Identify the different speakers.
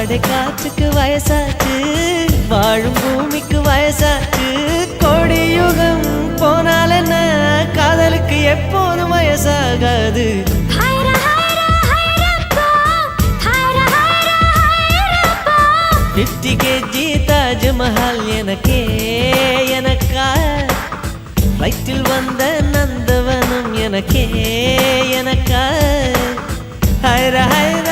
Speaker 1: வாடை காற்றுக்கு வயசாச்சு, வாழும் பூமிக்கு வயசாச்சு. கோடியுகம் போனால் என்ன, காதலுக்கு எப்போதும் வயசாகாது. ஃபிஃப்டி கேஜி தாஜ்மஹால் எனக்கே எனக்கா, ஃப்ளைட்டில் வந்த நந்தவனம் எனக்கே எனக்கா. ஹைரா ஹைரா